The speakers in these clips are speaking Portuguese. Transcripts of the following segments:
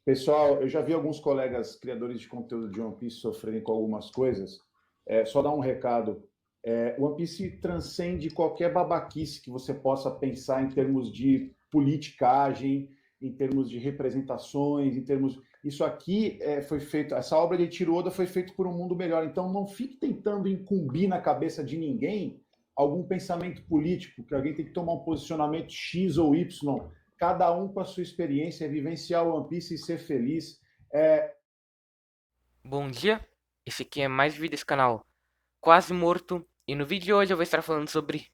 Pessoal, eu já vi alguns colegas criadores de conteúdo de One Piece sofrerem com algumas coisas. Só dar um recado. One Piece transcende qualquer babaquice que você possa pensar em termos de politicagem, em termos de representações, em termos. Isso aqui foi feito. Essa obra de Tiro Oda foi feita por um mundo melhor. Então, não fique tentando incumbir na cabeça de ninguém algum pensamento político, que alguém tem que tomar um posicionamento X ou Y, cada um com a sua experiência, vivenciar o One Piece e ser feliz. Bom dia, esse aqui é mais um vídeo desse canal Quase Morto, e no vídeo de hoje eu vou estar falando sobre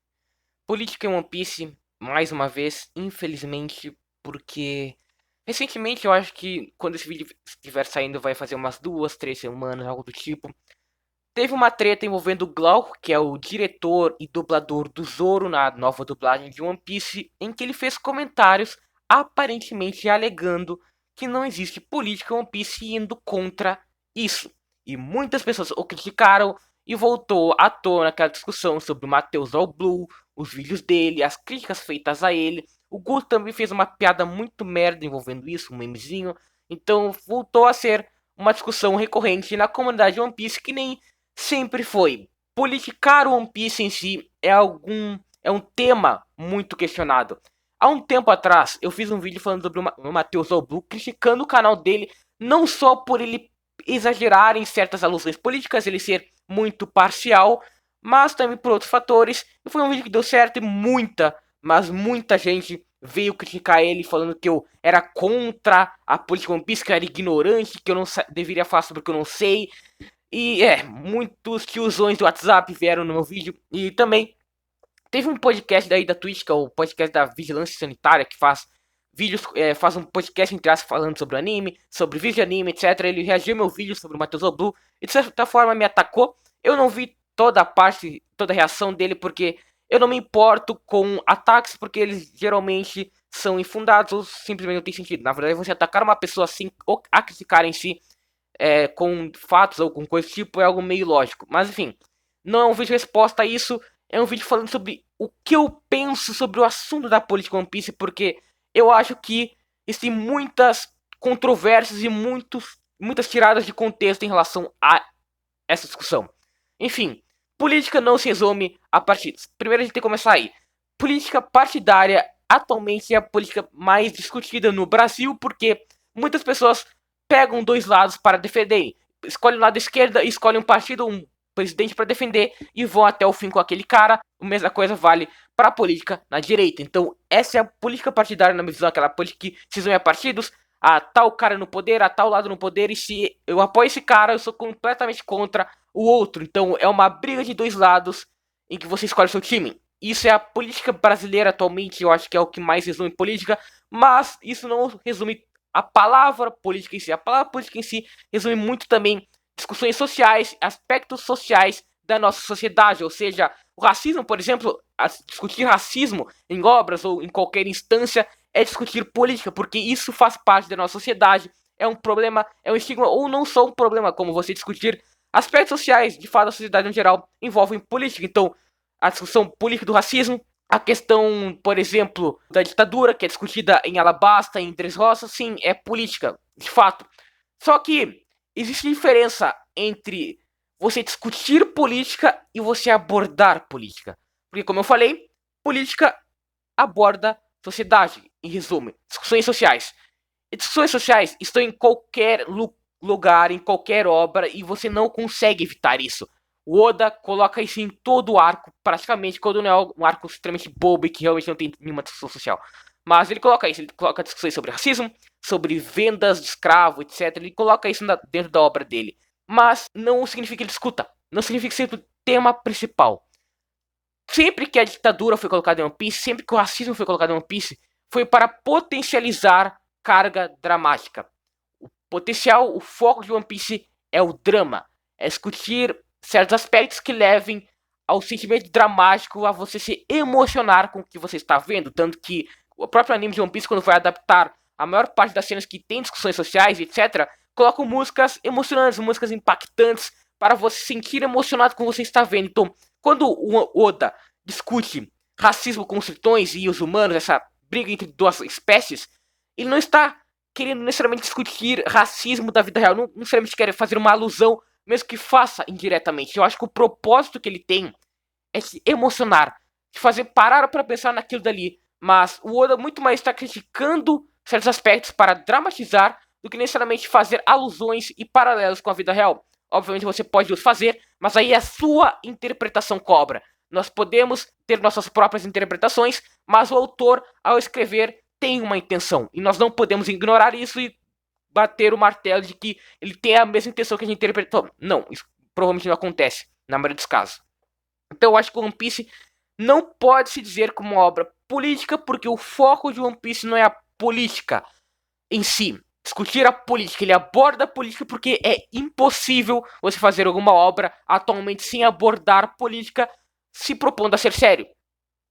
política em One Piece, mais uma vez, infelizmente, porque recentemente eu acho que quando esse vídeo estiver saindo vai fazer umas 2, 3 semanas, algo do tipo, teve uma treta envolvendo o Glauco, que é o diretor e dublador do Zoro na nova dublagem de One Piece, em que ele fez comentários aparentemente alegando que não existe política em One Piece e indo contra isso. E muitas pessoas o criticaram e voltou à tona aquela discussão sobre o Matheus All Blue, os vídeos dele, as críticas feitas a ele. O Gu também fez uma piada muito merda envolvendo isso, um memezinho. Então voltou a ser uma discussão recorrente na comunidade One Piece que nem sempre foi. Politicar o One Piece em si é um tema muito questionado. Há um tempo atrás, eu fiz um vídeo falando sobre o Matheus Blue, criticando o canal dele, não só por ele exagerar em certas alusões políticas, ele ser muito parcial, mas também por outros fatores. E foi um vídeo que deu certo e muita gente veio criticar ele, falando que eu era contra a política One Piece, que eu era ignorante, que eu não deveria falar sobre o que eu não sei. E muitos tiozões do WhatsApp vieram no meu vídeo. E também teve um podcast daí da Twitch, que é o podcast da Vigilância Sanitária, que faz vídeos, faz um podcast entre aspas falando sobre o anime, sobre vídeo de anime, etc. Ele reagiu ao meu vídeo sobre o Matheus Blue e de certa forma me atacou. Eu não vi toda a parte, toda a reação dele, porque eu não me importo com ataques, porque eles geralmente são infundados ou simplesmente não tem sentido. Na verdade, você atacar uma pessoa assim, ou a criticar em si, com fatos ou com coisa do tipo é algo meio lógico. Mas enfim, não é um vídeo de resposta a isso, é um vídeo falando sobre o que eu penso sobre o assunto da política One Piece, porque eu acho que existem muitas controvérsias e muitas tiradas de contexto em relação a essa discussão. Enfim, política não se resume a partidos. Primeiro a gente tem que começar aí. Política partidária atualmente é a política mais discutida no Brasil, porque muitas pessoas pegam dois lados para defender. Escolhem o lado da esquerda e escolhem um partido, um presidente para defender e vão até o fim com aquele cara. A mesma coisa vale para a política na direita. Então, essa é a política partidária, na minha visão, aquela política que se resume a partidos, a tal cara no poder, a tal lado no poder, e se eu apoio esse cara, eu sou completamente contra o outro. Então, é uma briga de dois lados em que você escolhe seu time. Isso é a política brasileira atualmente, eu acho que é o que mais resume política, mas isso não resume a palavra política em si. A palavra política em si resume muito também discussões sociais, aspectos sociais da nossa sociedade, ou seja, o racismo, por exemplo, discutir racismo em obras ou em qualquer instância é discutir política, porque isso faz parte da nossa sociedade, é um problema, é um estigma, ou não só um problema, como você discutir aspectos sociais, de fato, da sociedade em geral, envolvem política. Então, a discussão política do racismo, a questão, por exemplo, da ditadura, que é discutida em Alabasta, em Dressrosa, sim, é política, de fato. Só que existe diferença entre você discutir política e você abordar política. Porque, como eu falei, política aborda sociedade, em resumo, discussões sociais. E discussões sociais estão em qualquer lugar, em qualquer obra, e você não consegue evitar isso. O Oda coloca isso em todo o arco, praticamente, quando não é um arco extremamente bobo e que realmente não tem nenhuma discussão social. Mas ele coloca isso, ele coloca discussões sobre racismo, sobre vendas de escravo, etc. Ele coloca isso dentro da obra dele. Mas não significa que ele discuta, não significa que seja o tema principal. Sempre que a ditadura foi colocada em One Piece, sempre que o racismo foi colocado em One Piece, foi para potencializar carga dramática. O potencial, o foco de One Piece é o drama, é discutir certos aspectos que levem ao sentimento dramático, a você se emocionar com o que você está vendo. Tanto que o próprio anime de One Piece, quando vai adaptar a maior parte das cenas que tem discussões sociais, etc., colocam músicas emocionantes, músicas impactantes, para você se sentir emocionado com o que você está vendo. Então, quando o Oda discute racismo com os tritões e os humanos, essa briga entre duas espécies, ele não está querendo necessariamente discutir racismo da vida real, não necessariamente querem fazer uma alusão, mesmo que faça indiretamente. Eu acho que o propósito que ele tem é se emocionar, te fazer parar para pensar naquilo dali. Mas o Oda muito mais está criticando certos aspectos para dramatizar do que necessariamente fazer alusões e paralelos com a vida real. Obviamente você pode os fazer, mas aí é a sua interpretação cobra. Nós podemos ter nossas próprias interpretações, mas o autor, ao escrever, tem uma intenção. E nós não podemos ignorar isso e bater o martelo de que ele tem a mesma intenção que a gente interpretou. Não, isso provavelmente não acontece, na maioria dos casos. Então eu acho que One Piece não pode se dizer como uma obra política, porque o foco de One Piece não é a política em si. Discutir a política, ele aborda a política porque é impossível você fazer alguma obra atualmente sem abordar política, se propondo a ser sério.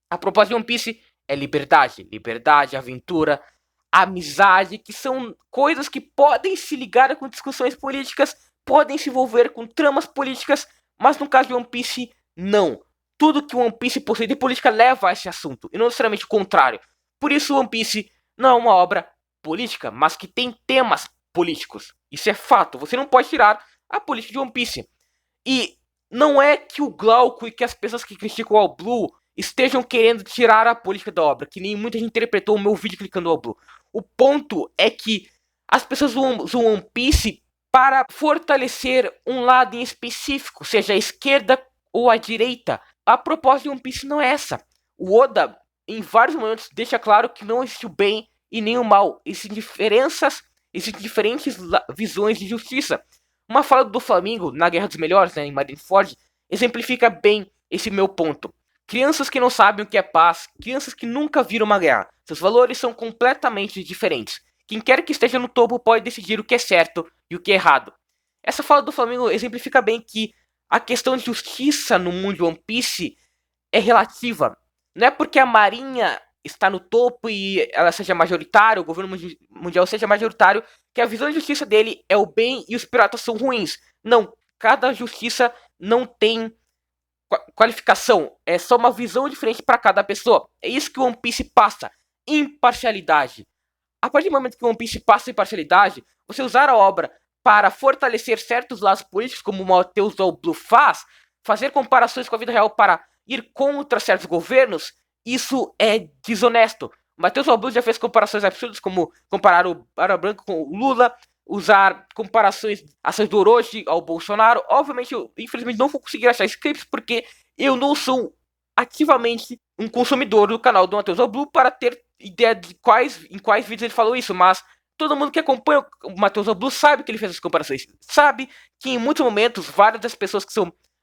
A proposta de One Piece é liberdade, liberdade, aventura, amizade, que são coisas que podem se ligar com discussões políticas, podem se envolver com tramas políticas, mas no caso de One Piece, não. Tudo que One Piece possui de política leva a esse assunto, e não necessariamente o contrário. Por isso One Piece não é uma obra política, mas que tem temas políticos. Isso é fato, você não pode tirar a política de One Piece. E não é que o Glauco e que as pessoas que criticam o All Blue estejam querendo tirar a política da obra, que nem muita gente interpretou o meu vídeo clicando no All Blue. O ponto é que as pessoas usam One Piece para fortalecer um lado em específico, seja a esquerda ou a direita. A proposta de One Piece não é essa. O Oda, em vários momentos, deixa claro que não existe o bem e nem o mal. Existem diferentes visões de justiça. Uma fala do Flamengo na Guerra dos Melhores, né, em Marineford, exemplifica bem esse meu ponto. Crianças que não sabem o que é paz, crianças que nunca viram uma guerra. Seus valores são completamente diferentes. Quem quer que esteja no topo pode decidir o que é certo e o que é errado. Essa fala do Flamengo exemplifica bem que a questão de justiça no mundo de One Piece é relativa. Não é porque a Marinha está no topo e ela seja majoritária, o governo mundial seja majoritário, que a visão de justiça dele é o bem e os piratas são ruins. Não, cada justiça não tem qualificação, é só uma visão diferente para cada pessoa. É isso que o One Piece passa, imparcialidade. A partir do momento que o One Piece passa imparcialidade, você usar a obra para fortalecer certos lados políticos, como o Matheus Blue faz, fazer comparações com a vida real para ir contra certos governos, isso é desonesto. O Matheus Blue já fez comparações absurdas, como comparar o Barba Branca com o Lula, usar comparações, ações do Orochi ao Bolsonaro. Obviamente, eu infelizmente não vou conseguir achar scripts, porque eu não sou ativamente um consumidor do canal do Matheus Blue para ter ideia de em quais vídeos ele falou isso, mas todo mundo que acompanha o Matheus Blue sabe que ele fez as comparações. Sabe que em muitos momentos, várias das pessoas que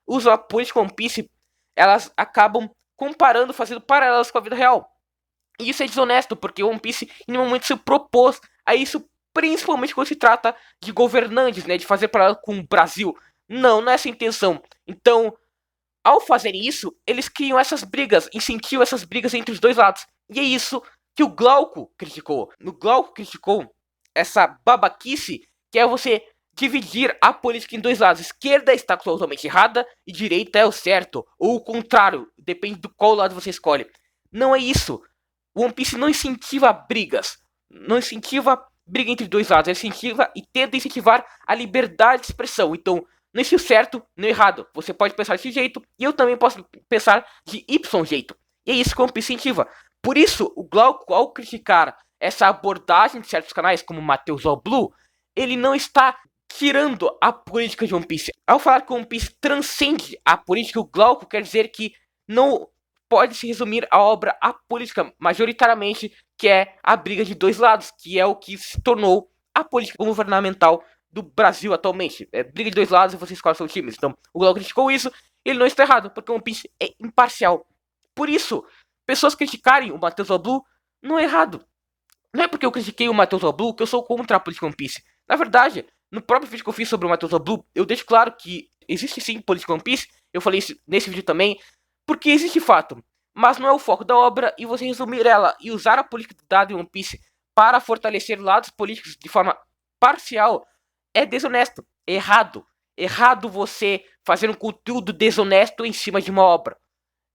usam a política One Piece, elas acabam comparando, fazendo paralelos com a vida real. E isso é desonesto, porque o One Piece em nenhum momento se propôs a isso, principalmente quando se trata de governantes, né, de fazer paralelo com o Brasil. Não, não é essa a intenção. Então, ao fazerem isso, eles criam essas brigas, incentivam essas brigas entre os dois lados. E é isso que o Glauco criticou. O Glauco criticou essa babaquice que é você dividir a política em dois lados. Esquerda está totalmente errada e direita é o certo. Ou o contrário, depende do qual lado você escolhe. Não é isso. O One Piece não incentiva brigas. Não incentiva briga entre dois lados. Ele incentiva e tenta incentivar a liberdade de expressão. Então, não existe o certo nem o errado. Você pode pensar desse jeito e eu também posso pensar de Y jeito. E é isso que o One Piece incentiva. Por isso, o Glauco, ao criticar essa abordagem de certos canais, como o Matheus Blue, ele não está tirando a política de One Piece. Ao falar que o One Piece transcende a política, o Glauco quer dizer que não pode se resumir a obra à política, majoritariamente, que é a briga de dois lados, que é o que se tornou a política governamental do Brasil atualmente. É briga de dois lados e você escolhe seus times. Então, o Glauco criticou isso, ele não está errado, porque o One Piece é imparcial. Por isso, pessoas criticarem o Matheus Blue não é errado. Não é porque eu critiquei o Matheus Blue que eu sou contra a política One Piece. Na verdade, no próprio vídeo que eu fiz sobre o Matheus Blue, eu deixo claro que existe sim política One Piece. Eu falei isso nesse vídeo também, porque existe fato. Mas não é o foco da obra, e você resumir ela e usar a política dada em One Piece para fortalecer lados políticos de forma parcial é desonesto, é errado. Errado você fazer um conteúdo desonesto em cima de uma obra.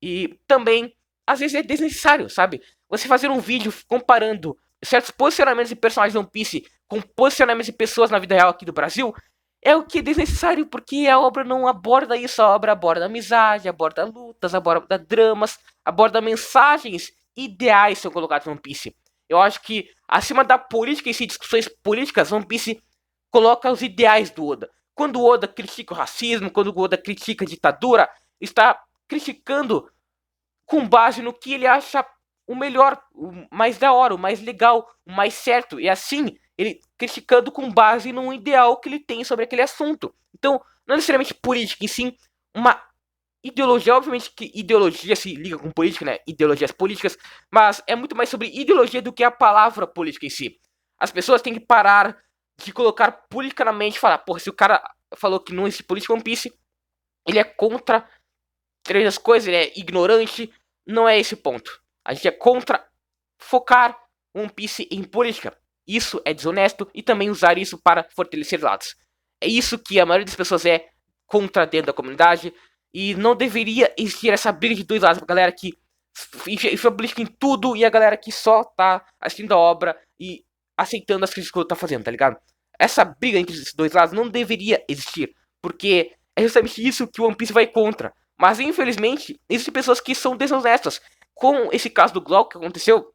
E também, às vezes é desnecessário, sabe? Você fazer um vídeo comparando certos posicionamentos de personagens de One Piece com posicionamentos de pessoas na vida real aqui do Brasil, é o que é desnecessário, porque a obra não aborda isso. A obra aborda amizade, aborda lutas, aborda dramas, aborda mensagens ideais são colocados no One Piece. Eu acho que, acima da política em si, discussões políticas, One Piece coloca os ideais do Oda. Quando o Oda critica o racismo, quando o Oda critica a ditadura, está criticando com base no que ele acha o melhor, o mais da hora, o mais legal, o mais certo. E assim, ele criticando com base num ideal que ele tem sobre aquele assunto. Então, não necessariamente política, e sim uma ideologia. Obviamente que ideologia se liga com política, né? Ideologias políticas, mas é muito mais sobre ideologia do que a palavra política em si. As pessoas têm que parar de colocar política na mente e falar, porra, se o cara falou que não existe política One Piece, ele é contra três coisas, ele é ignorante. Não é esse o ponto. A gente é contra focar One Piece em política. Isso é desonesto e também usar isso para fortalecer lados. É isso que a maioria das pessoas é contra dentro da comunidade. E não deveria existir essa briga de dois lados. A galera que enfia política em tudo e a galera que só tá assistindo a obra e aceitando as críticas que o outro tá fazendo, tá ligado? Essa briga entre esses dois lados não deveria existir. Porque é justamente isso que o One Piece vai contra. Mas infelizmente, existem pessoas que são desonestas. Com esse caso do Glauco que aconteceu,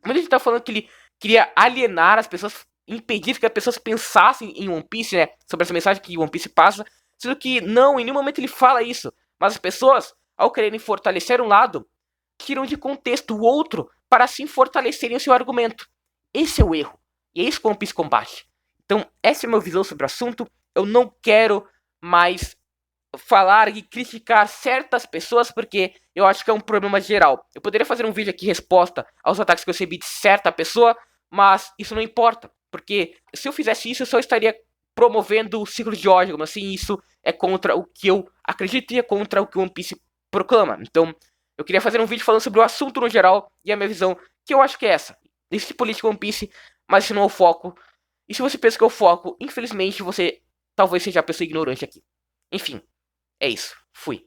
muita gente tá falando que ele queria alienar as pessoas, impedir que as pessoas pensassem em One Piece, né? Sobre essa mensagem que One Piece passa. Sendo que não, em nenhum momento ele fala isso. Mas as pessoas, ao quererem fortalecer um lado, tiram de contexto o outro para assim fortalecerem o seu argumento. Esse é o erro. E é isso que o One Piece combate. Então, essa é a minha visão sobre o assunto. Eu não quero mais falar e criticar certas pessoas porque eu acho que é um problema geral. Eu poderia fazer um vídeo aqui resposta aos ataques que eu recebi de certa pessoa, mas isso não importa, porque se eu fizesse isso eu só estaria promovendo o ciclo de ódio, assim, isso é contra o que eu acredito e é contra o que o One Piece proclama. Então, eu queria fazer um vídeo falando sobre o assunto no geral e a minha visão, que eu acho que é essa. Existe política One Piece, mas isso não é o foco. E se você pensa que é o foco, infelizmente você talvez seja a pessoa ignorante aqui. Enfim, é isso. Fui.